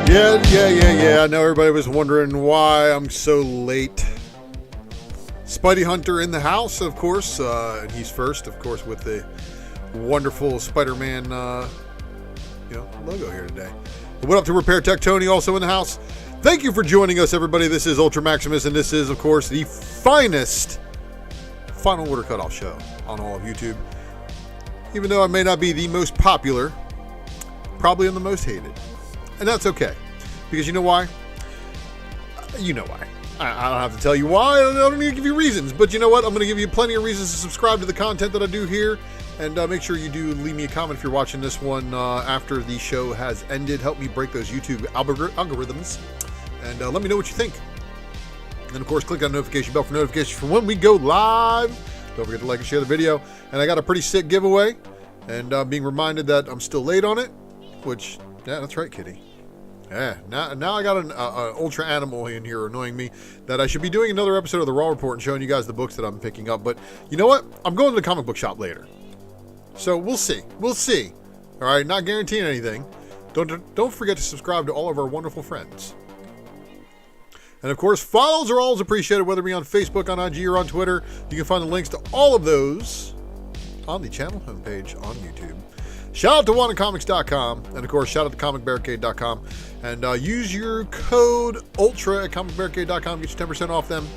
Yeah. I know everybody was wondering why I'm so late. Spidey Hunter in the house, of course. And he's first, of course, with the wonderful Spider-Man logo here today. What up to Repair Tech Tony, also in the house. Thank you for joining us, everybody. This is ULTRAMAXIMUS, and this is, of course, the finest Final Order Cutoff show on all of YouTube. Even though I may not be the most popular, probably am the most hated. And that's okay. Because you know why? You know why. I don't have to tell you why. I don't need to give you reasons. But you know what? I'm going to give you plenty of reasons to subscribe to the content that I do here. And make sure you do leave me a comment if you're watching this one after the show has ended. Help me break those YouTube algorithms. And let me know what you think. And of course, click on the notification bell for notifications for when we go live. Don't forget to like and share the video. And I got a pretty sick giveaway. And being reminded that I'm still late on it. Which, yeah, that's right, kitty. Yeah, now I got an ultra animal in here annoying me that I should be doing another episode of the Raw Report and showing you guys the books that I'm picking up. But you know what? I'm going to the comic book shop later. So we'll see. We'll see. All right, not guaranteeing anything. Don't forget to subscribe to all of our wonderful friends. And of course, follows are always appreciated, whether it be on Facebook, on IG, or on Twitter. You can find the links to all of those on the channel homepage on YouTube. Shout out to WantedComics.com, and of course, shout out to ComicBarricade.com, and use your code ULTRA at ComicBarricade.com, get you 10% off them.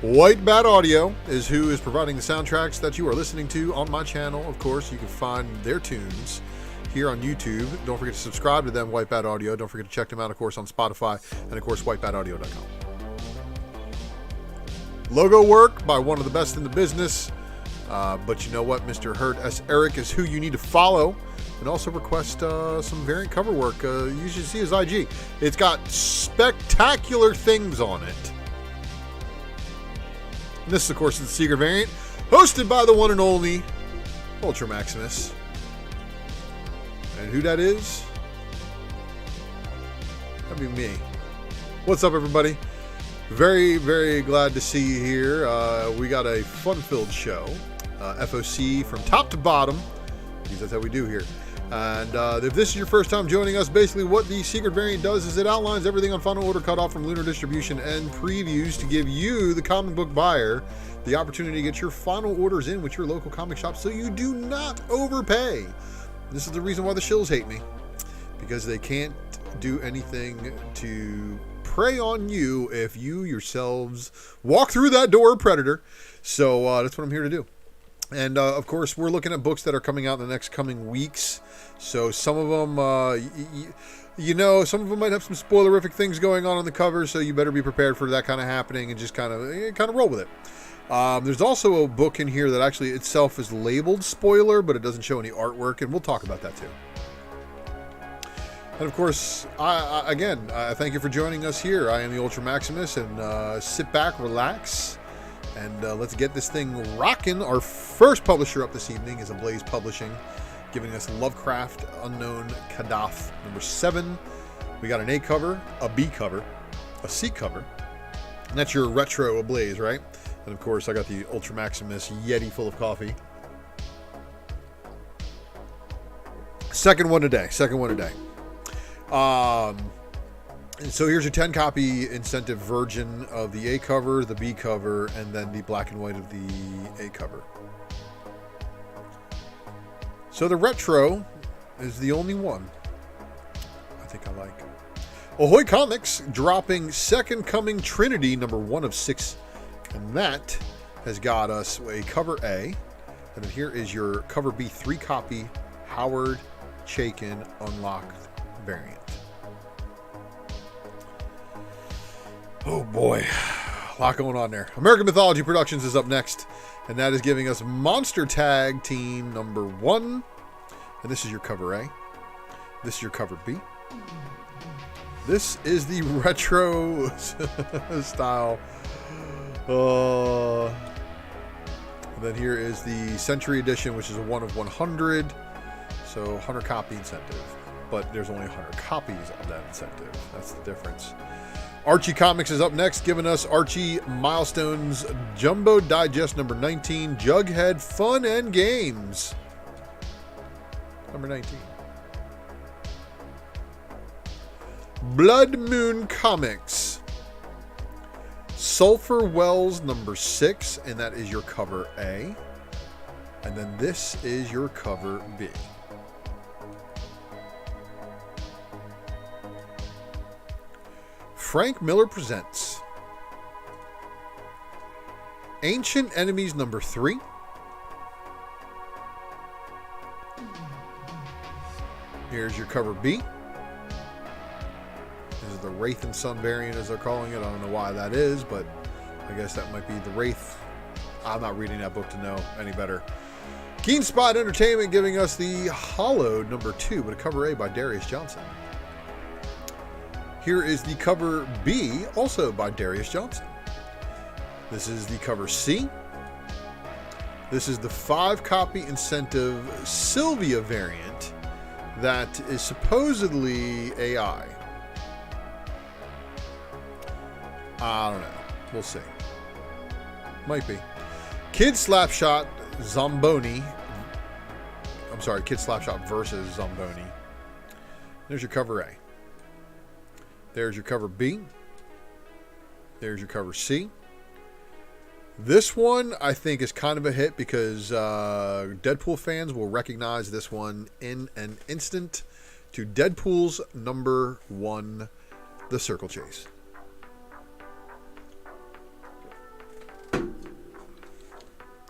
White Bat Audio is who is providing the soundtracks that you are listening to on my channel. Of course, you can find their tunes here on YouTube. Don't forget to subscribe to them, White Bat Audio. Don't forget to check them out, of course, on Spotify, and of course, WhiteBatAudio.com. Logo work by one of the best in the business. But you know what? Mr. Hurt S. Eric is who you need to follow, and also request some variant cover work. You should see his IG. It's got spectacular things on it. And this, of course, is the secret variant, hosted by the one and only ULTRAMAXIMUS. And who that is? That'd be me. What's up, everybody? Very, very glad to see you here. We got a fun-filled show. FOC from top to bottom, because that's how we do here. And if this is your first time joining us, basically what the secret variant does is it outlines everything on Final Order Cutoff from Lunar distribution and previews to give you, the comic book buyer, the opportunity to get your final orders in with your local comic shop so you do not overpay. This is the reason why the shills hate me, because they can't do anything to prey on you if you yourselves walk through that door of Predator. So that's what I'm here to do. And of course, we're looking at books that are coming out in the next coming weeks. So some of them, some of them might have some spoilerific things going on the cover. So you better be prepared for that kind of happening and just kind of roll with it. There's also a book in here that actually itself is labeled spoiler, but it doesn't show any artwork, and we'll talk about that too. And of course, I thank you for joining us here. I am the ULTRAMAXIMUS, and sit back, relax. And let's get this thing rocking. Our first publisher up this evening is Ablaze Publishing, giving us Lovecraft Unknown Kadaf #7. We got an A cover, a B cover, a C cover. And that's your retro Ablaze, right? And of course, I got the ULTRAMAXIMUS Yeti full of coffee. Second one today. And so here's your 10 copy incentive version of the A cover, the B cover, and then the black and white of the A cover. So the retro is the only one I think I like. Ahoy Comics dropping Second Coming Trinity #1 of 6. And that has got us a cover A. And then here is your cover B 3 copy Howard Chaykin unlocked variant. Oh boy, a lot going on there. American Mythology Productions is up next, and that is giving us Monster Tag Team #1. And this is your cover A. This is your cover B. This is the retro style. And then here is the Century Edition, which is a 1 of 100. So 100 copy incentive. But there's only 100 copies of that incentive. That's the difference. Archie Comics is up next, giving us Archie Milestones Jumbo Digest #19, Jughead Fun and Games. #19. Blood Moon Comics. Sulphur Wells number 6, and that is your cover A. And then this is your cover B. Frank Miller presents Ancient Enemies number 3. Here's your cover B. This is the Wraith and Sun variant, as they're calling it. I don't know why that is, but I guess that might be the Wraith. I'm not reading that book to know any better. Keen Spot Entertainment giving us the Hollowed number 2, but a cover A by Darius Johnson. Here is the cover B, also by Darius Johnson. This is the cover C. This is the 5-copy incentive Sylvia variant that is supposedly AI. I don't know. We'll see. Might be. Kid Slapshot Zamboni. I'm sorry, Kid Slapshot versus Zamboni. There's your cover A. There's your cover B. There's your cover C. This one, I think, is kind of a hit because Deadpool fans will recognize this one in an instant to Deadpool's number 1, The Circle Chase.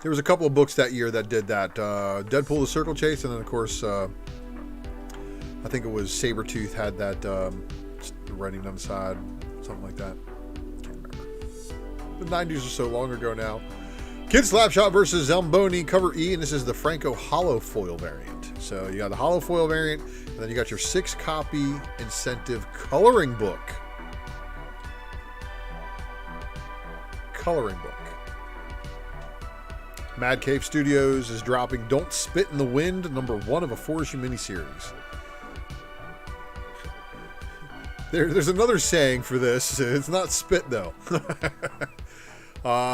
There was a couple of books that year that did that. Deadpool, The Circle Chase, and then, of course, I think it was Sabretooth had that writing on the side, something like that. Can't remember. The 90s are so long ago now. Kid Slapshot versus Zamboni, cover E, and this is the Franco Hollow Foil variant. So you got the Hollow Foil variant, and then you got your 6-copy incentive coloring book. Coloring book. Mad Cave Studios is dropping Don't Spit in the Wind, number 1 of a 4-issue miniseries. There's another saying for this. It's not spit, though.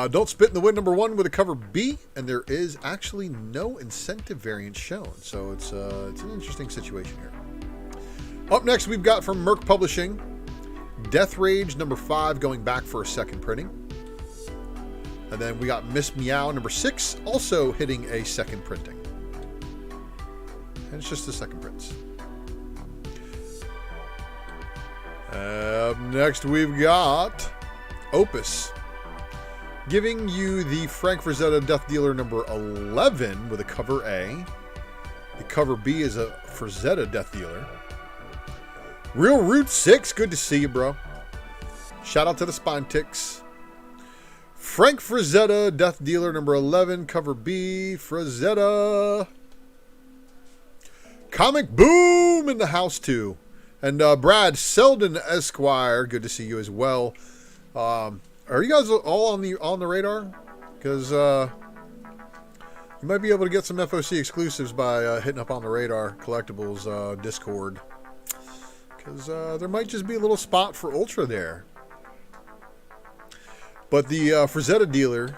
Don't Spit in the Wind, number 1 with a cover B, and there is actually no incentive variant shown. So it's an interesting situation here. Up next, we've got from Merc Publishing, Death Rage, number 5, going back for a second printing. And then we got Miss Meow, number 6, also hitting a second printing. And it's just the second prints. Up next, we've got Opus, giving you the Frank Frazetta Death Dealer number 11 with a cover A. The cover B is a Frazetta Death Dealer. Real Root 6, good to see you, bro. Shout out to the Spine Ticks. Frank Frazetta Death Dealer number 11, cover B, Frazetta. Comic Boom in the house, too. And Brad Selden Esquire, good to see you as well. Are you guys all on the radar? Because you might be able to get some FOC exclusives by hitting up on the Radar Collectibles Discord. Because there might just be a little spot for Ultra there. But the Frazetta dealer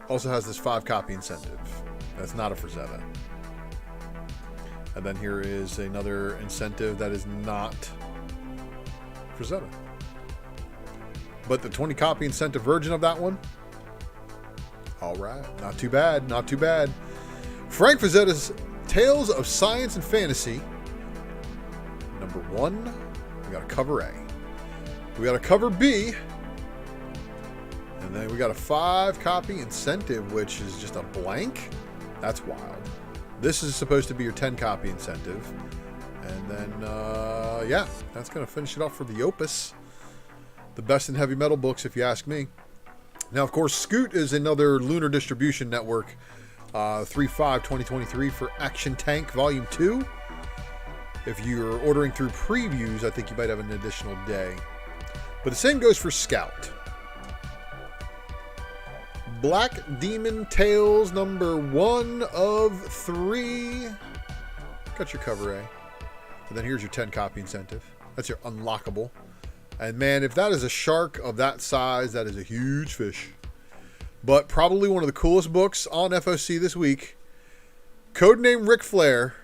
also has this 5-copy incentive. That's not a Frazetta. And then here is another incentive that is not Frazetta. But the 20-copy incentive version of that one, all right, not too bad, not too bad. Frank Frazetta's Tales of Science and Fantasy, number 1, we got a cover A. We got a cover B. And then we got a 5-copy incentive, which is just a blank. That's wild. This is supposed to be your 10-copy incentive. And then, yeah, that's going to finish it off for the Opus. The best in heavy metal books, if you ask me. Now, of course, Scoot is another Lunar distribution network. 3/5/2023 for Action Tank Volume 2. If you're ordering through previews, I think you might have an additional day. But the same goes for Scout. Black Demon Tales number 1 of 3. Got your cover A. And then here's your 10-copy incentive. That's your unlockable. And man, if that is a shark of that size, that is a huge fish. But probably one of the coolest books on FOC this week. Codename Ric Flair,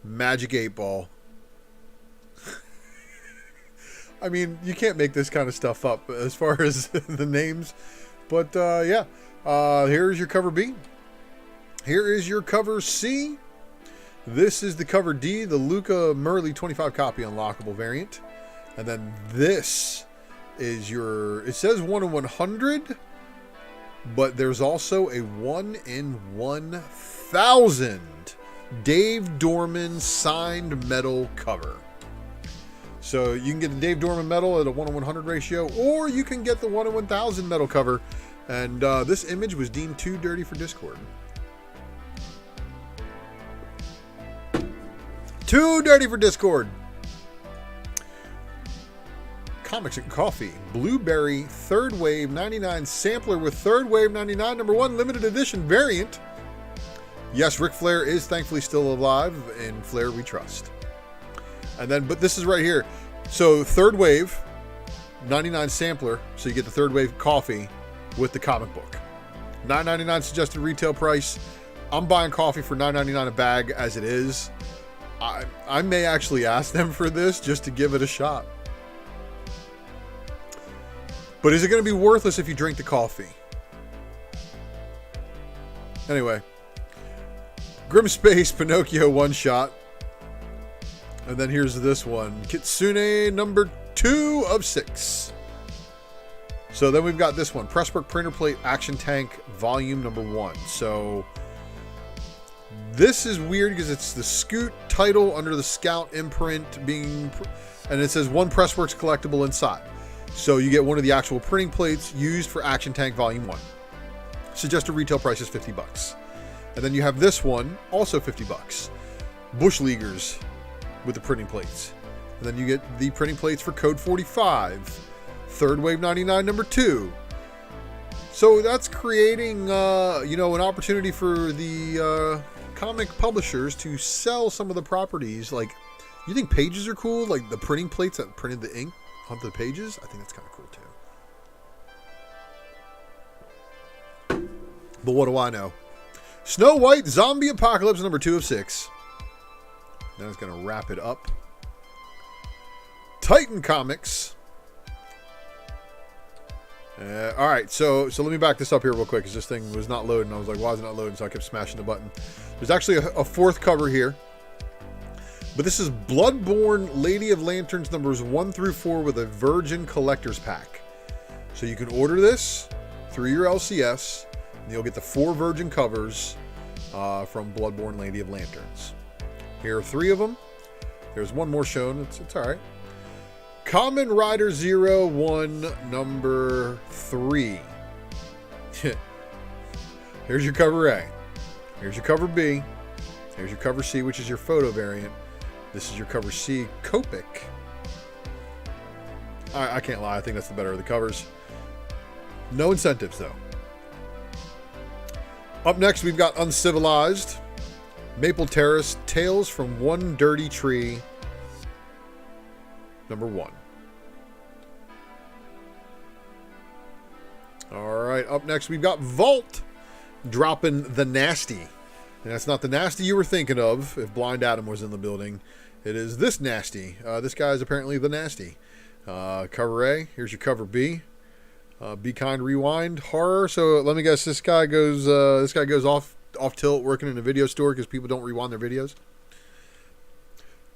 Magic 8 Ball. I mean, you can't make this kind of stuff up as far as the names. But, yeah. Here's your cover B. Here is your cover C. This is the cover D, the Luca Murley 25 copy unlockable variant. And then this is your, it says 1 in 100, but there's also a 1 in 1,000 Dave Dorman signed metal cover. So you can get the Dave Dorman metal at a 1 in 100 ratio, or you can get the 1 in 1,000 metal cover. And this image was deemed too dirty for Discord. Too dirty for Discord. Comics and Coffee. Blueberry Third Wave 99 sampler with Third Wave 99 #1 limited edition variant. Yes, Ric Flair is thankfully still alive. In Flair we trust. And then, but this is right here. So Third Wave 99 sampler. So you get the Third Wave coffee with the comic book. $9.99 suggested retail price. I'm buying coffee for $9.99 a bag as it is. I may actually ask them for this just to give it a shot. But is it going to be worthless if you drink the coffee? Anyway. Grim Space Pinocchio one shot. And then here's this one. Kitsune number 2 of 6. So then we've got this one. Presswork Printer Plate Action Tank Volume number 1. So this is weird because it's the Scoot title under the Scout imprint being, and it says 1 Pressworks collectible inside. So you get one of the actual printing plates used for Action Tank Volume 1. Suggested retail price is $50. And then you have this one, also $50. Bush Leaguers with the printing plates. And then you get the printing plates for Code 45. Third Wave 99 number 2. So that's creating, you know, an opportunity for the comic publishers to sell some of the properties. Like, you think pages are cool? Like the printing plates that printed the ink onto the pages? I think that's kind of cool too. But what do I know? Snow White Zombie Apocalypse number 2 of 6. Then it's going to wrap it up. Titan Comics. All right, so let me back this up here real quick because this thing was not loading. I was like, why is it not loading? So I kept smashing the button. There's actually a 4th cover here. But this is Bloodborne Lady of Lanterns numbers 1 through 4 with a Virgin Collector's Pack. So you can order this through your LCS, and you'll get the 4 Virgin covers from Bloodborne Lady of Lanterns. Here are 3 of them. There's one more shown. It's all right. Kamen Rider 01 number 3. Here's your cover A. Here's your cover B. Here's your cover C, which is your photo variant. This is your cover C, Copic. I can't lie. I think that's the better of the covers. No incentives, though. Up next, we've got Uncivilized. Maple Terrace, Tales from One Dirty Tree, number 1. All right, up next, we've got Vault, dropping The Nasty. And that's not the Nasty you were thinking of if Blind Adam was in the building. It is this Nasty. This guy is apparently The Nasty. Cover A, here's your cover B. Be Kind Rewind, horror. So let me guess, this guy goes off tilt working in a video store because people don't rewind their videos.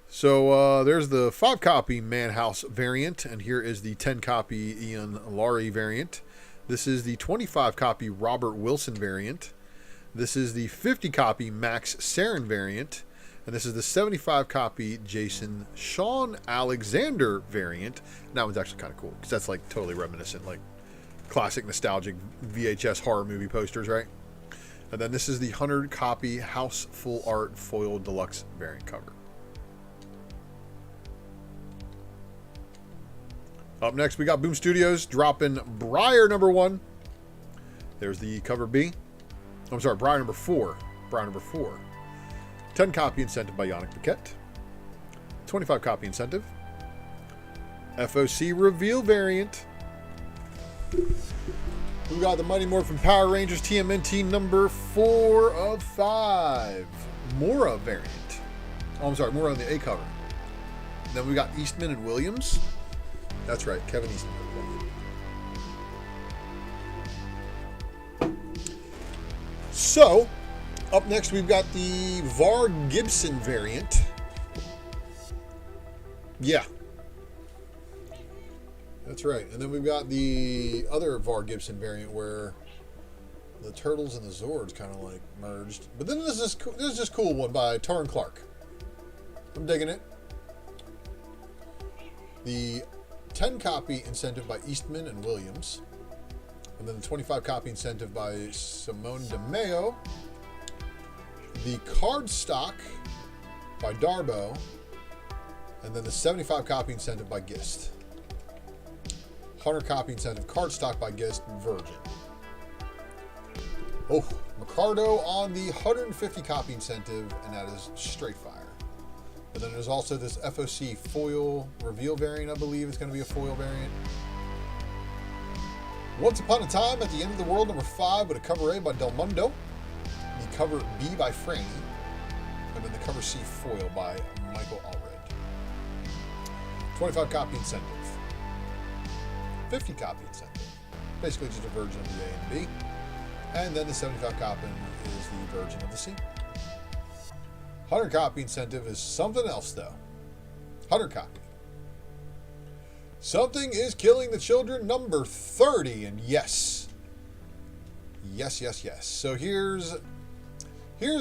So there's the 5 copy Manhouse variant, and here is the 10 copy Ian Laurie variant. This is the 25 copy Robert Wilson variant. This is the 50 copy Max Sarin variant, and this is the 75 copy Jason Sean Alexander variant. And that one's actually kind of cool because that's like totally reminiscent, like classic nostalgic VHS horror movie posters, right? And then this is the 100 copy House Full Art Foil Deluxe variant cover. Up next, we got Boom Studios dropping Briar number 1. There's the cover B. I'm sorry, Briar number 4. Briar number 4. 10 copy incentive by Yannick Paquette. 25 copy incentive. FOC Reveal variant. We got the Mighty Morphin Power Rangers TMNT number 4 of 5. Mora variant. Oh, I'm sorry, Mora on the A cover. Then we got Eastman and Williams. That's right, Kevin Eastman. So, up next we've got the Var Gibson variant. Yeah. That's right. And then we've got the other Var Gibson variant where the Turtles and the Zords kind of like merged. But then there's this cool one by Taryn Clark. I'm digging it. The 10 copy incentive by Eastman and Williams. And then the 25 copy incentive by Simone DeMeo. The card stock by Darbo. And then the 75 copy incentive by Gist. 100 copy incentive card stock by Gist Virgin. Oh, Mercado on the 150 copy incentive, and that is straight fire. But then there's also this FOC foil reveal variant, I believe it's going to be a foil variant. Once Upon a Time at the End of the World #5 with a cover A by Del Mundo. The cover B by Franny. And then the cover C foil by Michael Allred. 25 copy incentive. 50 copy incentive. Basically just a version of the A and B. And then the 75 copy is the version of the C. 100 copy incentive is something else though. 100 copy. Something is Killing the Children #30, and yes. Yes. So here's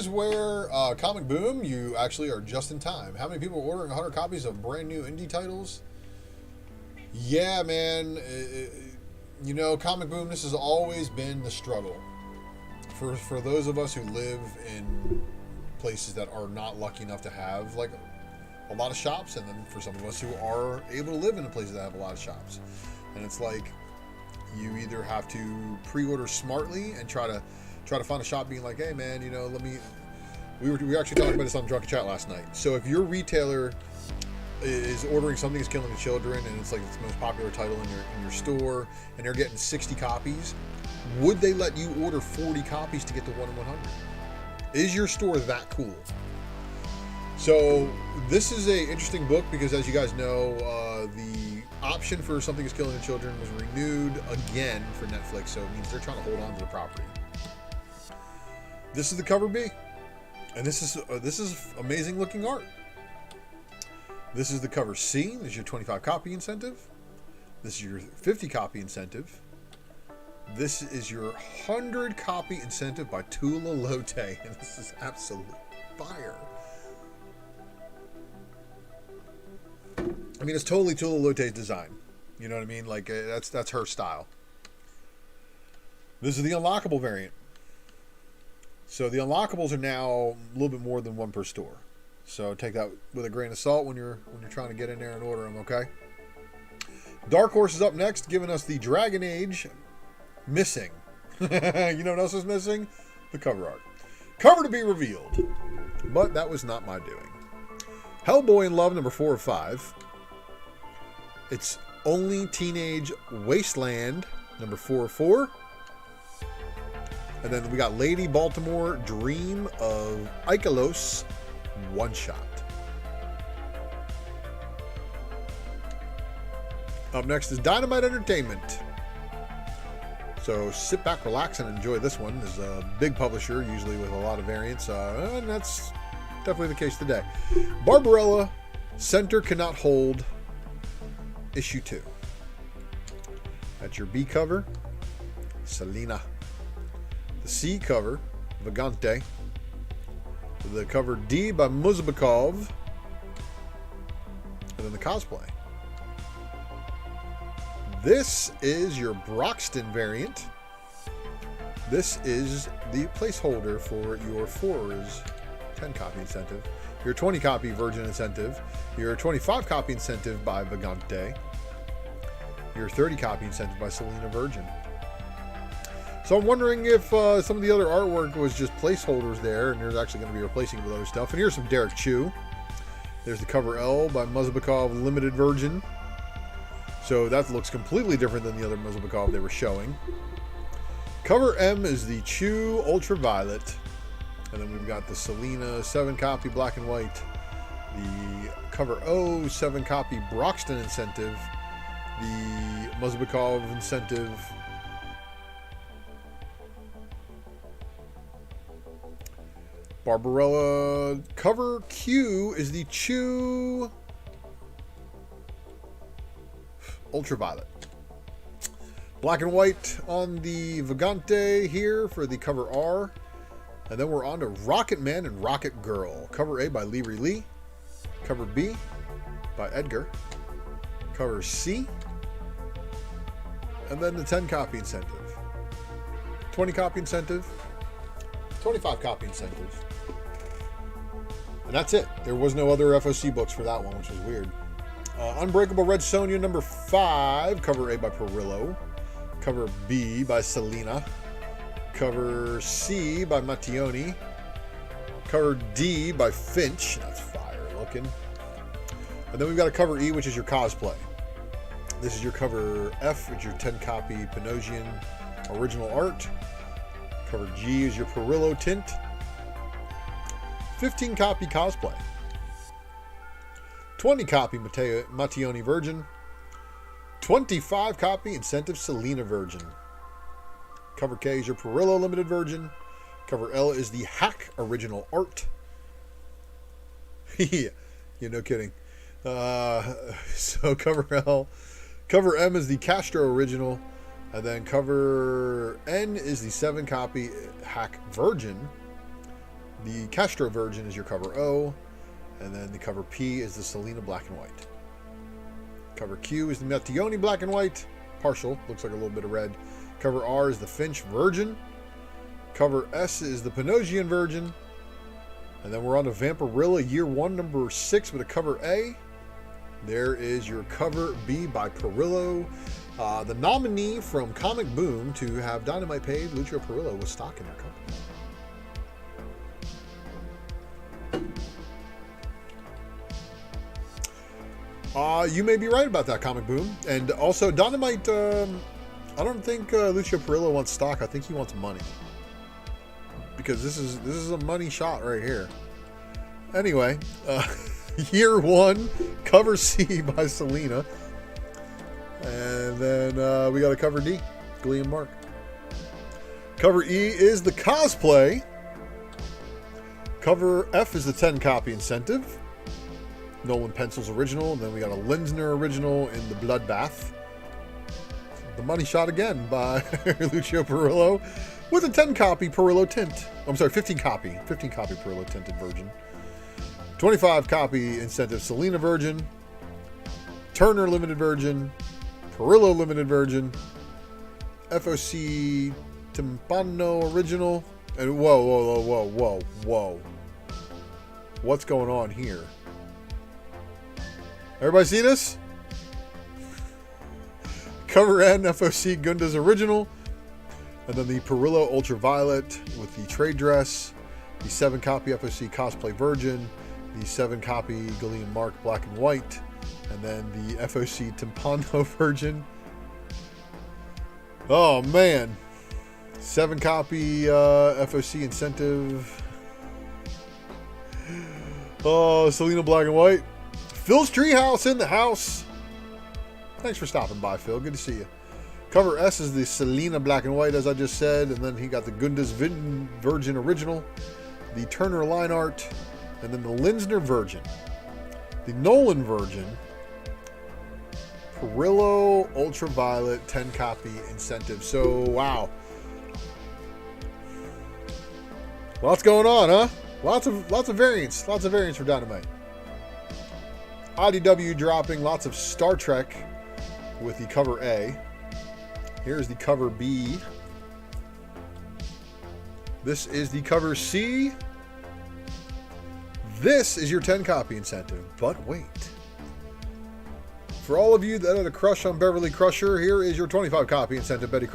where Comic Boom, you actually are just in time. How many people are ordering 100 copies of brand new indie titles? Yeah, man. You know, Comic Boom, this has always been the struggle. For those of us who live in places that are not lucky enough to have, like, a lot of shops, and then for some of us who are able to live in places that have a lot of shops. And it's like, you either have to pre-order smartly and try to find a shop being like, hey man, you know, we were actually talking about this on Drunken Chat last night. So if your retailer is ordering Something is Killing the Children and it's like its most popular title in your store and they're getting 60 copies, would they let you order 40 copies to get the 1 in 100? Is your store that cool? So this is a interesting book because, as you guys know, the option for Something is Killing the Children was renewed again for Netflix, so it means they're trying to hold on to the property. This is the cover B, and this is amazing looking art. This is the cover C. This is your 25 copy incentive. This is your 50 copy incentive. This is your 100 copy incentive by Tula Lote, and this is absolute fire. I mean, it's totally Tula Lote's design. You know what I mean? Like, that's her style. This is the unlockable variant. So the unlockables are now a little bit more than one per store. So take that with a grain of salt when you're trying to get in there and order them, okay? Dark Horse is up next, giving us the Dragon Age missing. You know what else is missing? The cover art. Cover to be revealed. But that was not my doing. Hellboy in Love #4 of 5. It's Only Teenage Wasteland #4 of 4. And then we got Lady Baltimore Dream of Ikelos one shot. Up next is Dynamite Entertainment. So sit back, relax, and enjoy this one. This is a big publisher, usually with a lot of variants, and that's definitely the case today. Barbarella, Center Cannot Hold, issue 2. That's your B cover, Selena. The C cover, Vagante. The cover D by Muzbakov. And then the cosplay. This is your Broxton variant. This is the placeholder for your 4's 10 copy incentive. Your 20 copy Virgin incentive. Your 25 copy incentive by Vagante. Your 30 copy incentive by Selena Virgin. So I'm wondering if some of the other artwork was just placeholders there, and there's actually going to be replacing it with other stuff. And here's some Derek Chu. There's the cover L by Muzbakov Limited Virgin. So that looks completely different than the other Muzbakov they were showing. Cover M is the Chu Ultraviolet. And then we've got the Selena 7 copy black and white. The cover O 7 copy Broxton incentive. the Muzbekov incentive. Barbarella cover Q is the Chew Ultraviolet. Black and white on the Vagante here for the cover R. And then we're on to Rocket Man and Rocket Girl. Cover A by Leary Lee. Cover B by Edgar. Cover C. And then the 10 copy incentive. 20 copy incentive. 25 copy incentive. And that's it. There was no other FOC books for that one, which was weird. Unbreakable Red Sonja number 5. Cover A by Perillo. Cover B by Selena. Cover C by Mattioni. Cover D by Finch. That's fire looking. And then we've got a cover E, which is your cosplay. This is your cover F, which is your 10 copy Panosian original art. Cover G is your Perillo tint. 15 copy cosplay. 20 copy Mattioni Virgin. 25 copy incentive Selena Virgin. Cover K is your Perillo limited version. Cover L is the Hack original art. Yeah, no kidding. So cover L. Cover M is the Castro original. And then cover N is the 7 copy Hack Virgin. The Castro Virgin is your cover O. And then the cover P is the Selena black and white. Cover Q is the Mattioni black and white. Partial. Looks like a little bit of red. Cover R is the Finch Virgin. Cover S is the Panosian Virgin. And then we're on to Vampirilla Year 1 number 6 with a cover A. There is your cover B by Perillo. The nominee from Comic Boom to have Dynamite paid Lucio Perillo was stock in their company. You may be right about that, Comic Boom. And also, Dynamite, I don't think Lucio Perillo wants stock. I think he wants money. Because this is a money shot right here. Anyway, Year 1, cover C by Selena. And then we got a cover D, Glee and Mark. Cover E is the cosplay. Cover F is the 10 copy incentive. Nolan Pencil's original. And then we got a Linsner original in the Bloodbath. The money shot again by Lucio Perillo with a 10 copy Perillo tint. I'm sorry, 15 copy Perillo tinted Virgin. 25 copy incentive Selena Virgin. Turner limited Virgin. Perillo limited Virgin. FOC Timpano original. And whoa. What's going on here? Everybody see this? Cover N, FOC Gunda's original. And then the Perillo Ultraviolet with the trade dress. The 7 copy FOC Cosplay Virgin. The 7 copy Gillian Mark Black and White. And then the FOC Timpano Virgin. Oh man. 7 copy FOC incentive. Oh, Selena Black and White. Phil's Treehouse in the house. Thanks for stopping by, Phil. Good to see you. Cover S is the Selena Black and White, as I just said. And then he got the Gunda's Virgin Original. The Turner Line Art. And then the Linsner Virgin. The Nolan Virgin. Perillo Ultraviolet 10 copy incentive. So, wow. Lots going on, huh? Lots of variants. Lots of variants for Dynamite. IDW dropping lots of Star Trek with the cover A. Here's the cover B. This is the cover C. This is your 10 copy incentive. But wait. For all of you that had a crush on Beverly Crusher, here is your 25 copy incentive Beverly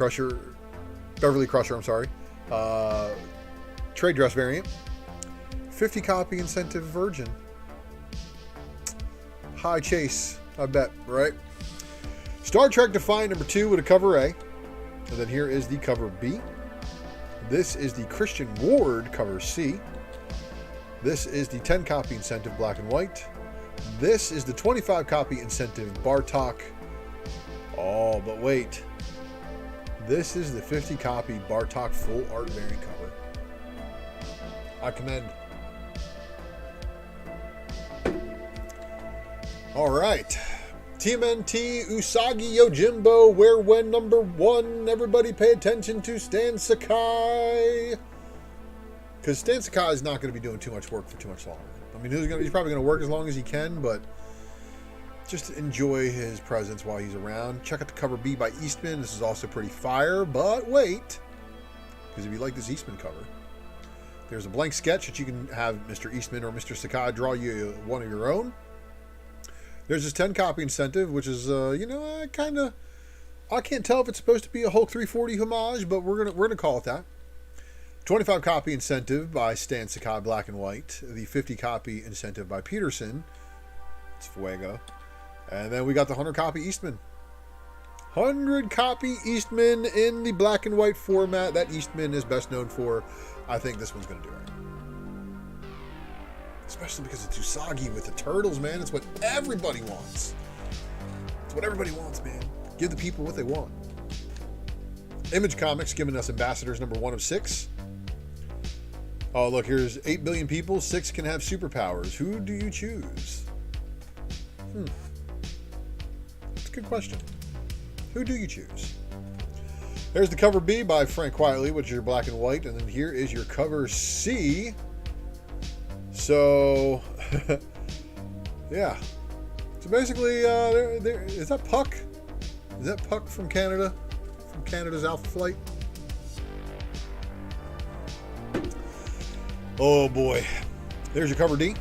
Crusher, I'm sorry. Trade dress variant. 50 copy incentive Virgin. High chase, I bet, right? Star Trek Defiant number 2 with a cover A. And then here is the cover B. This is the Christian Ward cover C. This is the 10 copy incentive black and white. This is the 25 copy incentive Bartok Oh, but wait. This is the 50 copy Bartok full art variant cover. I commend. Alright. TMNT Usagi Yojimbo, where when number 1. Everybody pay attention to Stan Sakai. Because Stan Sakai is not going to be doing too much work for too much longer. I mean, he's probably going to work as long as he can, but just enjoy his presence while he's around. Check out the cover B by Eastman. This is also pretty fire, but wait. Because if you like this Eastman cover, there's a blank sketch that you can have Mr. Eastman or Mr. Sakai draw you one of your own. There's this 10 copy incentive, which is, I can't tell if it's supposed to be a Hulk 340 homage, but we're gonna call it that. 25 copy incentive by Stan Sakai, black and white. The 50 copy incentive by Peterson. It's Fuego. And then we got the 100 copy Eastman. 100 copy Eastman in the black and white format that Eastman is best known for. I think this one's going to do it. Especially because it's Usagi with the turtles, man. It's what everybody wants. It's what everybody wants, man. Give the people what they want. Image Comics giving us Ambassadors number 1 of 6. Oh, look, here's 8 billion people. 6 can have superpowers. Who do you choose? That's a good question. Who do you choose? There's the cover B by Frank Quietly, which is your black and white. And then here is your cover C. So, yeah. So basically, is that Puck? Is that Puck from Canada? From Canada's Alpha Flight? Oh boy. There's your cover D.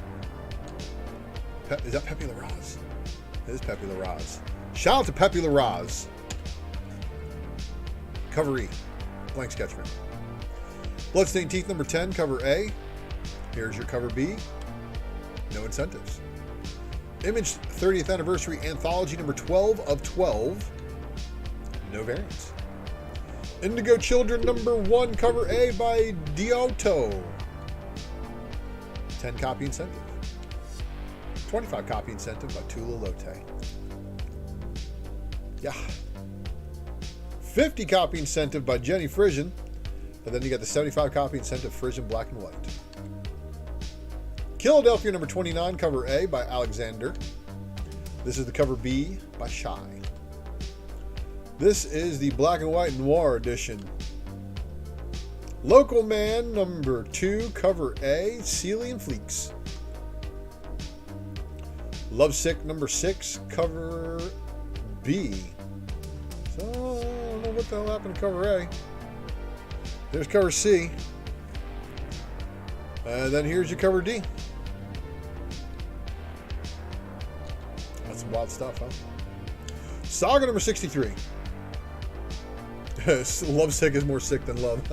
Is that Pepe Larraz? It is Pepe Larraz. Shout out to Pepe Larraz. Cover E. Blank sketch print. Bloodstained Teeth number 10, cover A. Here's your cover B. No incentives. Image 30th Anniversary Anthology number 12 of 12. No variants. Indigo Children number 1, cover A by Dioto. 10 copy incentive. 25 copy incentive by Tula Lotte. Yeah. 50 copy incentive by Jenny Frisian. And then you got the 75 copy incentive Frisian black and white. Philadelphia number 29, cover A by Alexander. This is the cover B by Shy. This is the black and white noir edition. Local Man number 2, cover A, Celie and Fleeks. Lovesick number 6, cover B. So, I don't know what the hell happened to cover A. There's cover C. And then here's your cover D. That's some wild stuff, huh? Saga number 63. Lovesick is more sick than love.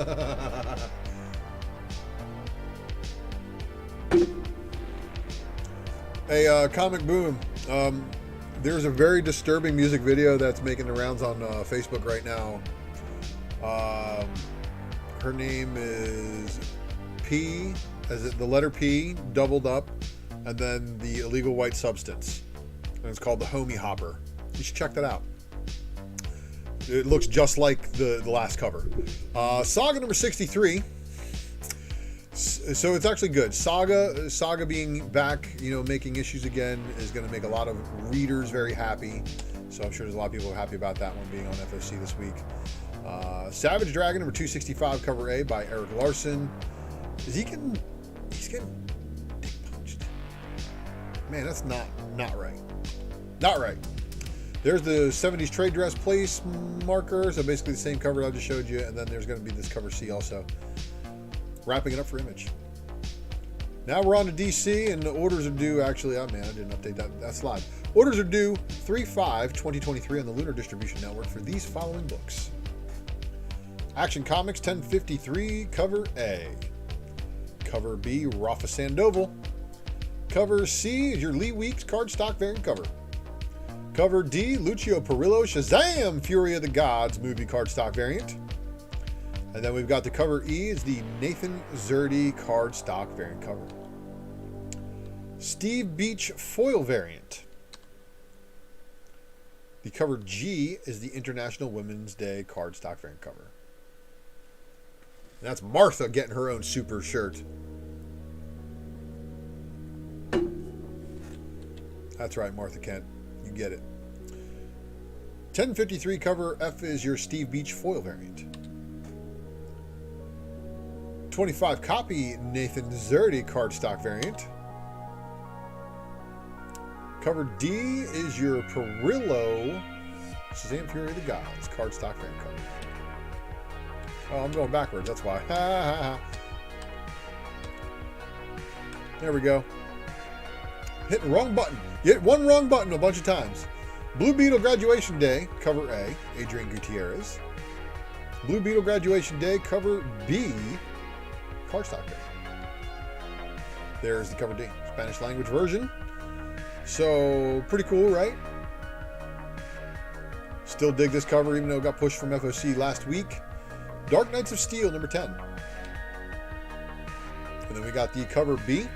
Hey, Comic Boom. There's a very disturbing music video that's making the rounds on Facebook right now. Her name is P, as it the letter P doubled up, and then the illegal white substance. And it's called the Homie Hopper. You should check that out. It looks just like the last cover. Saga number 63. So it's actually good. Saga being back, making issues again is going to make a lot of readers very happy. So I'm sure there's a lot of people happy about that one being on FOC this week. Savage Dragon number 265, cover A by Eric Larson. He's getting dick punched. Man, that's not right. Not right. There's the 70s trade dress place marker. So basically the same cover I just showed you. And then there's going to be this cover C also. Wrapping it up for Image. Now we're on to DC, and the orders are due. Actually, I didn't update that. That's live. Orders are due 3/5/2023 on the Lunar Distribution Network for these following books. Action Comics 1053, cover A. Cover B, Rafa Sandoval. Cover C is your Lee Weeks cardstock variant cover. Cover D, Lucio Perillo Shazam! Fury of the Gods movie cardstock variant. And then we've got the cover E is the Nathan Zerdy cardstock variant cover. Steve Beach foil variant. The cover G is the International Women's Day cardstock variant cover. And that's Martha getting her own super shirt. That's right, Martha Kent. You get it. 1053 cover F is your Steve Beach foil variant. 25 copy Nathan Zerdy cardstock variant. Cover D is your Perillo Shazam Fury of the Gods cardstock variant cover. Oh, I'm going backwards, that's why. There we go. Hitting the wrong button. You hit one wrong button a bunch of times. Blue Beetle Graduation Day, cover A, Adrian Gutierrez. Blue Beetle Graduation Day, cover B, cardstock variant. There's the cover D, Spanish language version. So, pretty cool, right? Still dig this cover, even though it got pushed from FOC last week. Dark Knights of Steel, number 10. And then we got the cover B,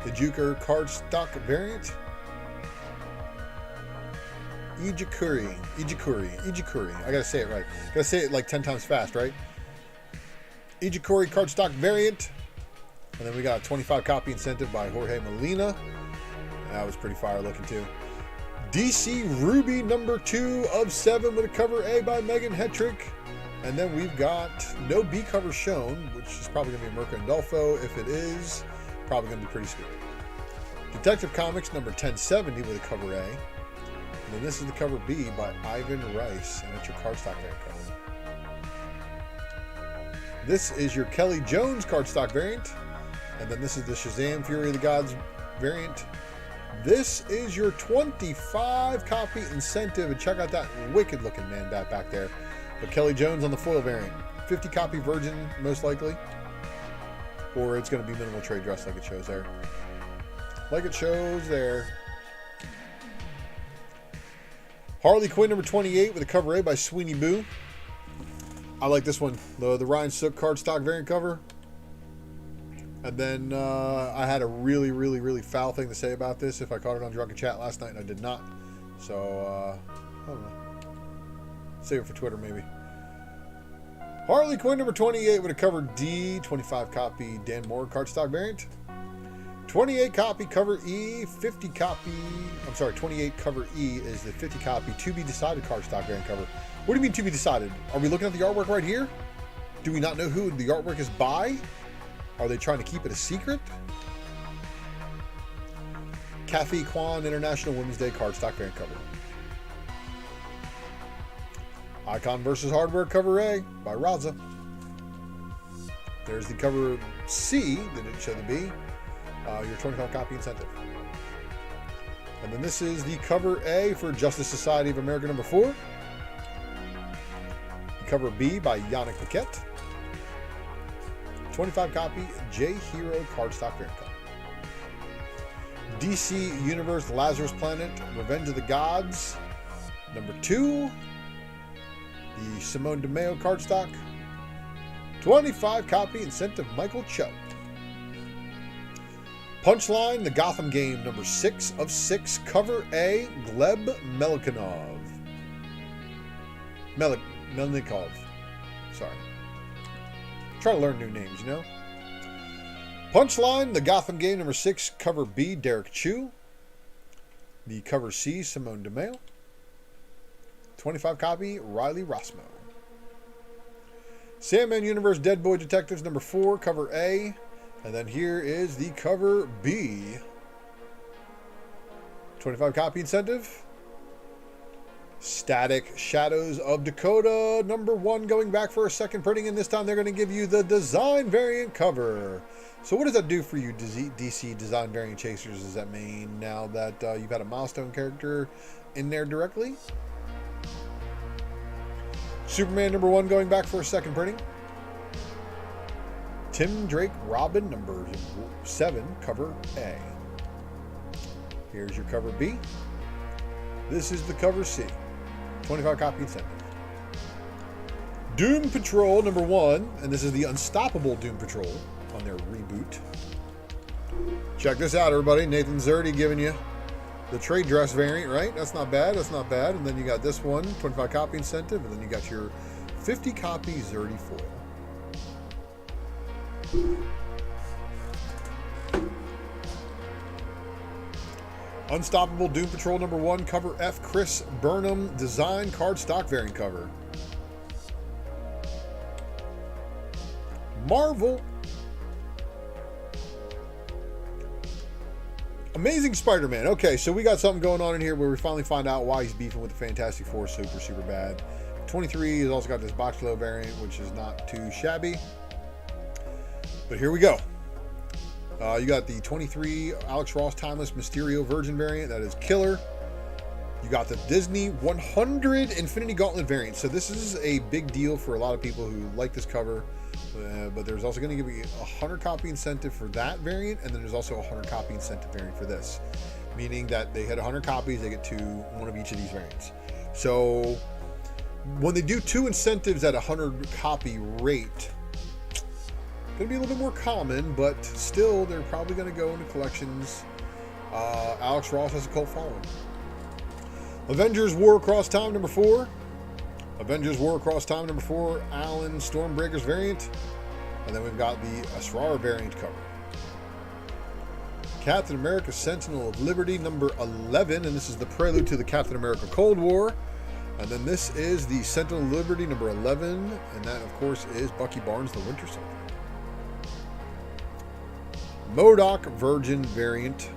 the Juker cardstock variant. Ijikuri. I gotta say it right. Gotta say it like 10 times fast, right? Ijikuri cardstock variant. And then we got a 25 copy incentive by Jorge Molina. That was pretty fire looking too. DC Ruby number 2 of 7 with a cover A by Megan Hetrick. And then we've got no B cover shown, which is probably going to be Mirka Andolfo. If it is, probably going to be pretty sweet. Detective Comics number 1070 with a cover A. And then this is the cover B by Ivan Rice, and it's your cardstock variant cover. This is your Kelly Jones cardstock variant. And then this is the Shazam Fury of the Gods variant. This is your 25 copy incentive, and check out that wicked looking man back there. But Kelly Jones on the foil variant. 50 copy virgin, most likely. Or it's going to be minimal trade dress like it shows there. Like it shows there. Harley Quinn number 28 with a cover A by Sweeney Boo. I like this one. The Ryan Sook cardstock variant cover. And then I had a really foul thing to say about this if I caught it on Drunken Chat last night, and I did not. So, I don't know. Save it for Twitter, maybe. Harley Quinn number 28 with a cover D, 25 copy Dan Moore cardstock variant. 28 copy cover E, 50 copy, 28 cover E is the 50 copy to be decided cardstock variant cover. What do you mean to be decided? Are we looking at the artwork right here? Do we not know who the artwork is by? Are they trying to keep it a secret? Kathy Kwan International Women's Day cardstock variant cover. Icon vs. Hardware cover A by Raza. There's the cover C that didn't show the B. Your 25 copy incentive. And then this is the cover A for Justice Society of America number 4. The cover B by Yannick Paquette. 25 copy J Hero cardstock variant cover. DC Universe Lazarus Planet Revenge of the Gods number 2. The Simone DeMeo cardstock. 25 copy incentive Michael Cho. Punchline, the Gotham Game number 6 of 6, cover A, Gleb Melnikov. Melnikov. Sorry. Try to learn new names, you know? Punchline, the Gotham Game number 6, cover B, Derek Chu. The cover C, Simone DeMeo. 25 copy, Riley Rossmo. Sandman Universe Dead Boy Detectives number 4, cover A. And then here is the cover B. 25 copy incentive. Static Shadows of Dakota number 1 going back for a second printing, and this time they're going to give you the design variant cover. So what does that do for you, DC design variant chasers? Does that mean now that you've had a milestone character in there directly? Superman number 1 going back for a second printing. Tim Drake Robin number 7, cover A. Here's your cover B. This is the cover C. 25 copy incentive. Doom Patrol number 1, and this is the Unstoppable Doom Patrol on their reboot. Check this out, everybody. Nathan Zerdy giving you The trade dress variant, right? That's not bad. That's not bad. And then you got this one, 25 copy incentive, and then you got your 50 copy Xerdi foil. Unstoppable Doom Patrol #1 cover F. Chris Burnham design card stock variant cover. Marvel. Amazing Spider-Man. Okay, so we got something going on in here where we finally find out why he's beefing with the Fantastic Four super bad. 23 has also got this box low variant, which is not too shabby. But here we go. You got the 23 Alex Ross Timeless Mysterio Virgin variant. That is killer. You got the Disney 100 Infinity Gauntlet variant. So this is a big deal for a lot of people who like this cover. But there's also going to give you a 100 copy incentive for that variant. And then there's also a 100 copy incentive variant for this. Meaning that they hit 100 copies, they get one of each of these variants. So when they do 2 incentives at a 100 copy rate, going to be a little bit more common, but still they're probably going to go into collections. Alex Ross has a cult following. Avengers War Across Time #4. Avengers War Across Time #4, Alan Stormbreakers variant. And then we've got the Asrar variant cover. Captain America Sentinel of Liberty #11, and this is the prelude to the Captain America Cold War. And then this is the Sentinel of Liberty #11, and that of course is Bucky Barnes the Winter Soldier. MODOK Virgin variant.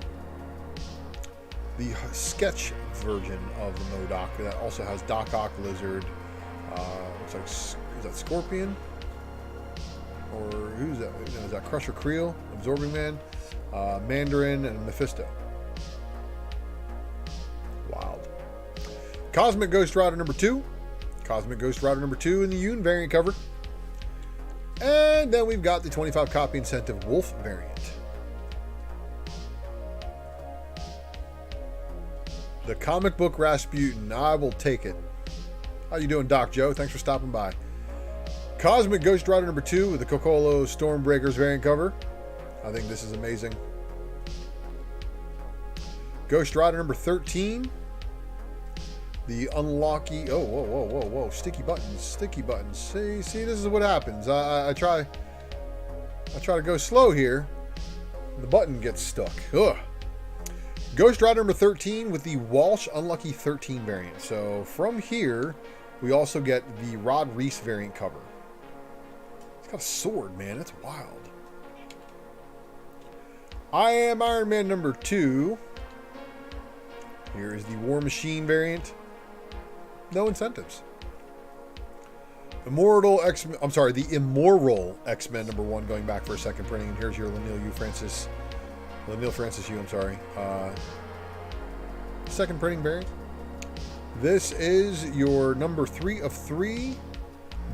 The sketch version of the MODOK that also has Doc Ock, Lizard, looks like, is that Scorpion? Or who's that? Is that Crusher Creel, Absorbing Man, Mandarin, and Mephisto? Wild. Cosmic Ghost Rider #2. Cosmic Ghost Rider #2 in the Yoon variant cover. And then we've got the 25 copy incentive Wolf variant. The comic book Rasputin. I will take it. How you doing, Doc Joe? Thanks for stopping by. Cosmic Ghost Rider #2 with the Kokolo Stormbreakers variant cover. I think this is amazing. Ghost Rider #13. The Unlucky. Oh, whoa. Sticky buttons. See, this is what happens. I try to go slow here. The button gets stuck. Ugh. Ghost Rider #13 with the Walsh Unlucky 13 variant. So from here, we also get the Rod Reese variant cover. It's got a sword, man. That's wild. I Am Iron Man #2. Here is the War Machine variant. No incentives. The Immoral X-Men #1 going back for a second printing. And here's your Laniil Francis Yu, I'm sorry. Second printing variant. This is your #3 of 3.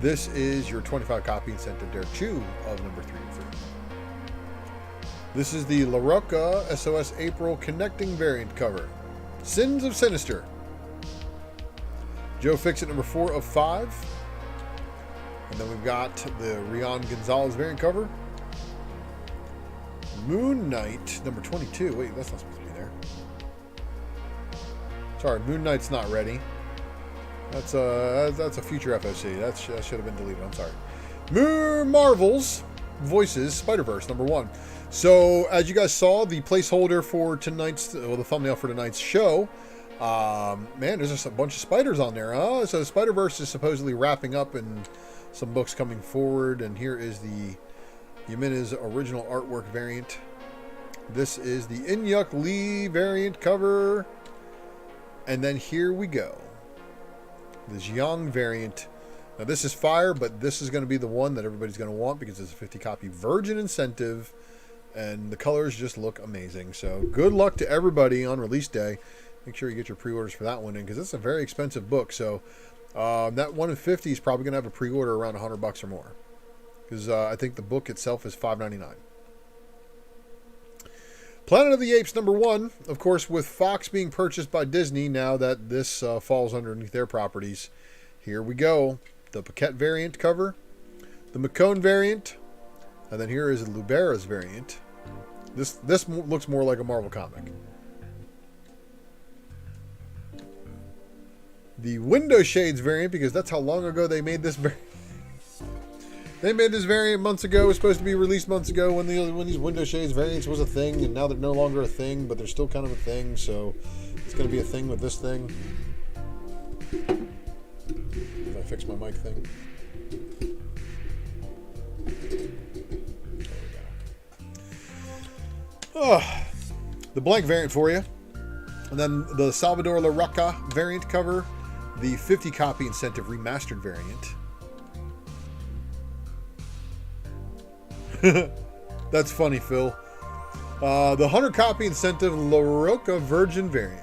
This is your 25 copy incentive Derek Chu of #3 of 3. This is the LaRocca SOS April connecting variant cover. Sins of Sinister. Joe Fixit #4 of 5. And then we've got the Rion Gonzalez variant cover. Moon Knight #22. Wait, that's not supposed to be there. Sorry, Moon Knight's not ready. That's a future FOC. That should have been deleted. I'm sorry. Marvel's Voices Spider-Verse #1. So as you guys saw, the placeholder for the thumbnail for tonight's show. Man, there's just a bunch of spiders on there, huh? So the Spider-Verse is supposedly wrapping up and some books coming forward. And here is the Yumina's original artwork variant. This is the Inyuk Lee variant cover. And then here we go. The Jiang variant. Now this is fire, but this is going to be the one that everybody's going to want because it's a 50 copy virgin incentive. And the colors just look amazing. So good luck to everybody on release day. Make sure you get your pre-orders for that one in because it's a very expensive book. So that one in 50 is probably going to have a pre-order around $100 or more. Because I think the book itself is $5.99. Planet of the Apes #1, of course, with Fox being purchased by Disney now that this falls underneath their properties. Here we go. The Paquette variant cover, the McCone variant, and then here is Lubera's variant. This looks more like a Marvel comic. the window shades variant, because that's how long ago they made this variant. They made this variant months ago. It was supposed to be released months ago when these window shades variants was a thing, and now they're no longer a thing, but they're still kind of a thing, so it's going to be a thing with this thing. If I fix my mic thing. Oh, the blank variant for you. And then the Salvador La Rocca variant cover, the 50 copy incentive remastered variant. That's funny, Phil. The 100 copy incentive La Rocca Virgin variant.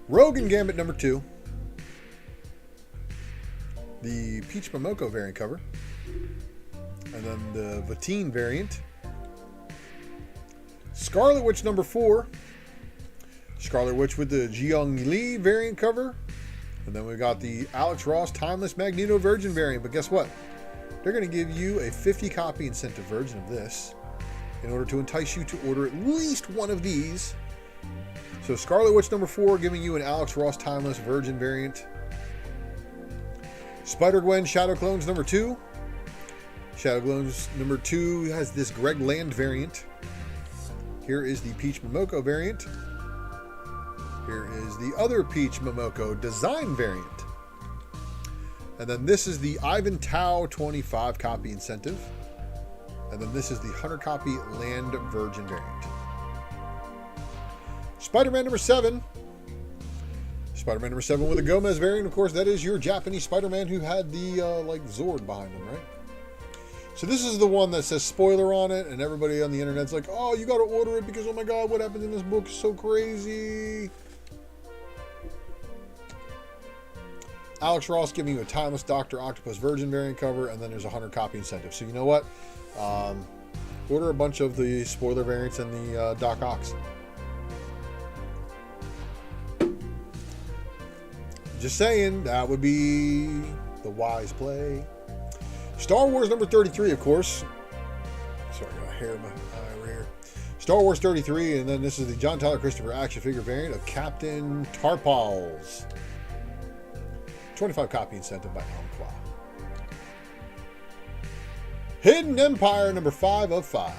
Rogue and Gambit number 2. The Peach Momoko variant cover. And then the Vatine variant. Scarlet Witch number 4. Scarlet Witch with the Jiyoung Lee variant cover. And then we got the Alex Ross Timeless Magneto Virgin variant. But guess what? They're going to give you a 50 copy incentive version of this in order to entice you to order at least one of these. So Scarlet Witch number 4 giving you an Alex Ross Timeless Virgin variant. Spider-Gwen Shadow Clones number 2. Shadow Clones number 2 has this Greg Land variant. Here is the Peach Momoko variant. Here is the other Peach Momoko design variant. And then this is the Ivan Tao 25 copy incentive. And then this is the 100 copy Land Virgin variant. Spider-Man number 7. Spider-Man number 7 with a Gomez variant. Of course, that is your Japanese Spider-Man who had the like Zord behind him, right? So this is the one that says spoiler on it, and everybody on the internet's like, oh, you got to order it because, oh my God, what happened in this book is so crazy. Alex Ross giving you a Timeless Dr. Octopus Virgin variant cover, and then there's a 100 copy incentive. So you know what? Order a bunch of the spoiler variants and the Doc Ox. Just saying, that would be the wise play. Star Wars number 33, of course. Sorry, I got hair in my eye over here. Star Wars 33, and then this is the John Tyler Christopher action figure variant of Captain Tarpals. 25 copy incentive by Alan Qua. Hidden Empire number 5 of 5.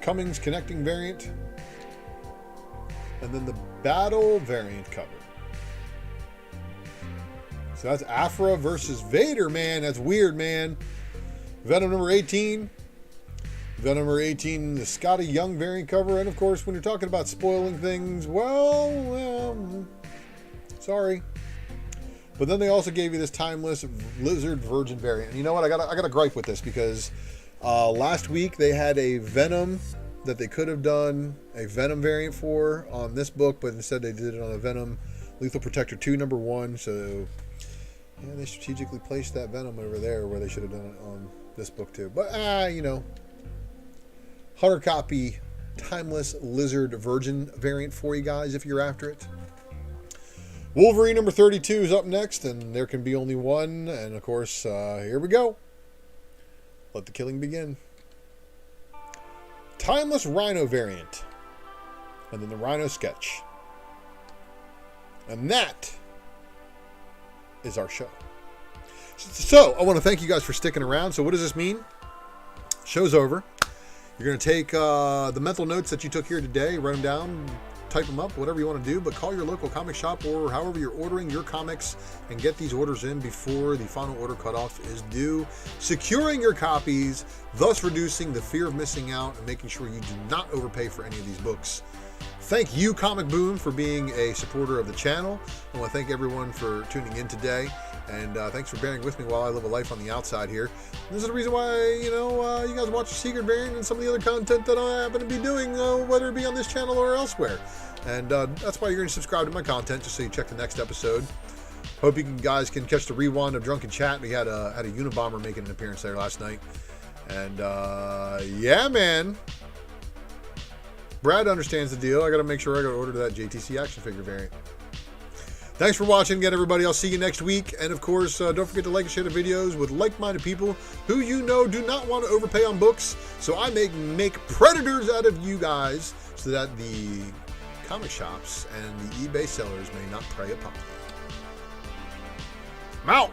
Cummings connecting variant. And then the Battle variant cover. So that's Aphra versus Vader, man. That's weird, man. Venom number 18. Venom number 18, the Scotty Young variant cover. And of course, when you're talking about spoiling things, well, sorry. But then they also gave you this Timeless Lizard Virgin variant. And you know what? I got a gripe with this because last week they had a Venom that they could have done a Venom variant for on this book, but instead they did it on a Venom Lethal Protector 2 number 1. So yeah, they strategically placed that Venom over there where they should have done it on this book too. But you know, 100 copy Timeless Lizard Virgin variant for you guys if you're after it. Wolverine number 32 is up next, and there can be only one. And of course, here we go. Let the killing begin. Timeless Rhino variant. And then the Rhino sketch. And that is our show. So, I want to thank you guys for sticking around. So, what does this mean? Show's over. You're going to take the mental notes that you took here today, write them down, type them up, whatever you want to do, but call your local comic shop or however you're ordering your comics and get these orders in before the final order cutoff is due, securing your copies, thus reducing the fear of missing out and making sure you do not overpay for any of these books. Thank you, Comic Boom, for being a supporter of the channel. I want to thank everyone for tuning in today, and thanks for bearing with me while I live a life on the outside here. This is the reason why, you guys watch the Secret Variant and some of the other content that I happen to be doing, whether it be on this channel or elsewhere. And that's why you're going to subscribe to my content, just so you check the next episode. Hope you guys can catch the rewind of Drunken Chat. We had a Unabomber making an appearance there last night. And yeah, man. Brad understands the deal. I got to make sure I go order that JTC action figure variant. Thanks for watching again, everybody. I'll see you next week. And of course, don't forget to like and share the videos with like-minded people who you know do not want to overpay on books. So I make predators out of you guys so that the comic shops and the eBay sellers may not prey upon you. I'm out.